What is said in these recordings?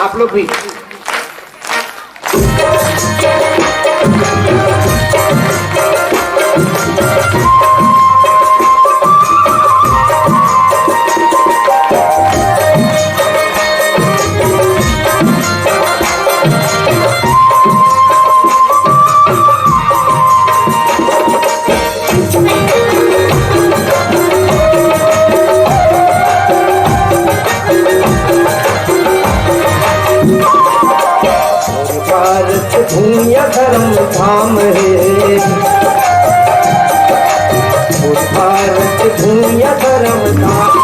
आप लोग भी। भारत भूमि धर्म धाम है, भारत भूमि धर्म धाम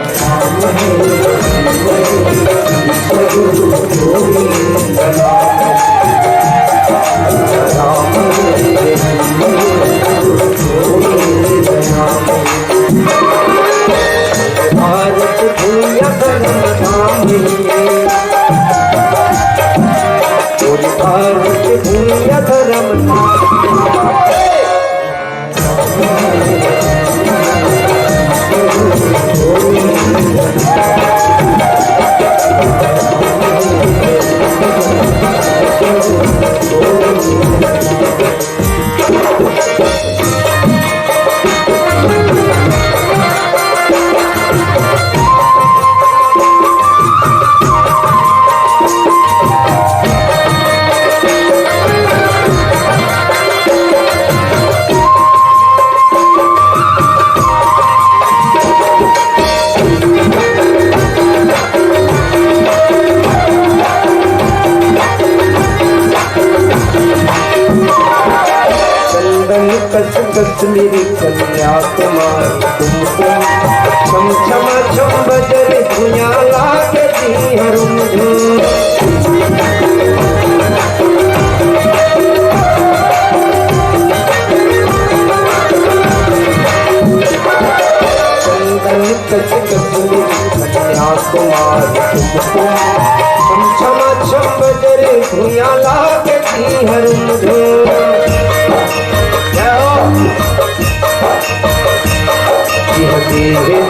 भारत भूमि धर्म धाम भारत भूमि धर्म मेरी कन्याकुमारी तुमको छम छम छम बजरे भुया लागे हरुम चंदन कच कचली कन्याकुमारी तुमको छम छम छम बजरे भुया लागे हरुम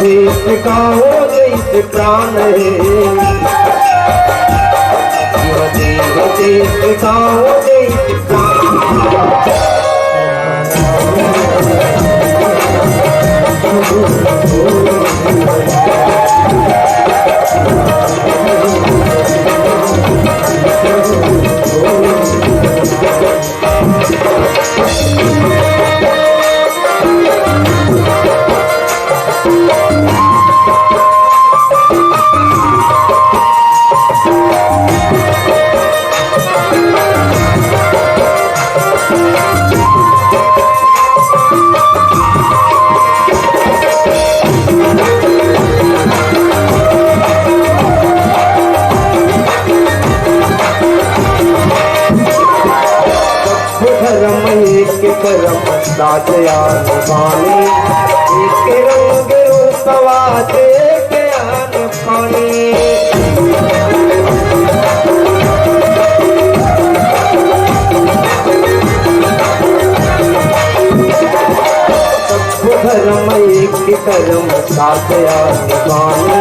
देश का हो जैसे प्राण है, देश का हो जैसे करम दादया निभाने एक रंग रूपवा देख आन पाने धर्म एक करम दादया निभाने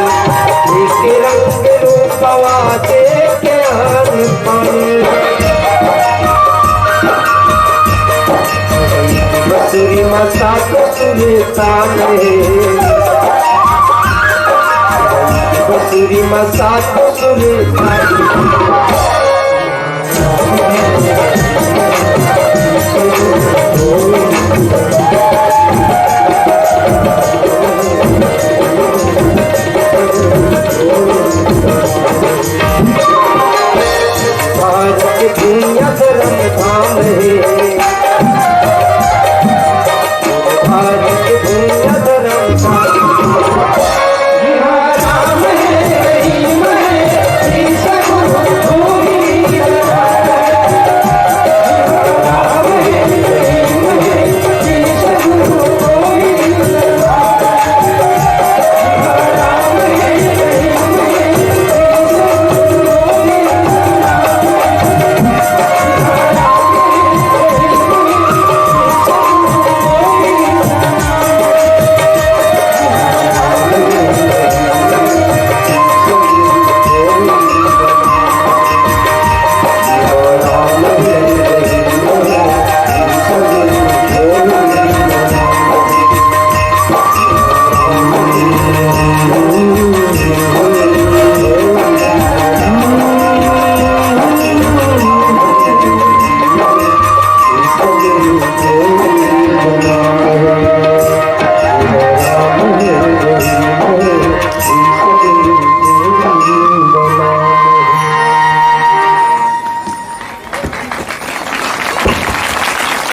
एक रंग रूपवा देख आन पाने बसुरी मसा को सुल्तान है, बसुरी मसा को सुल्तान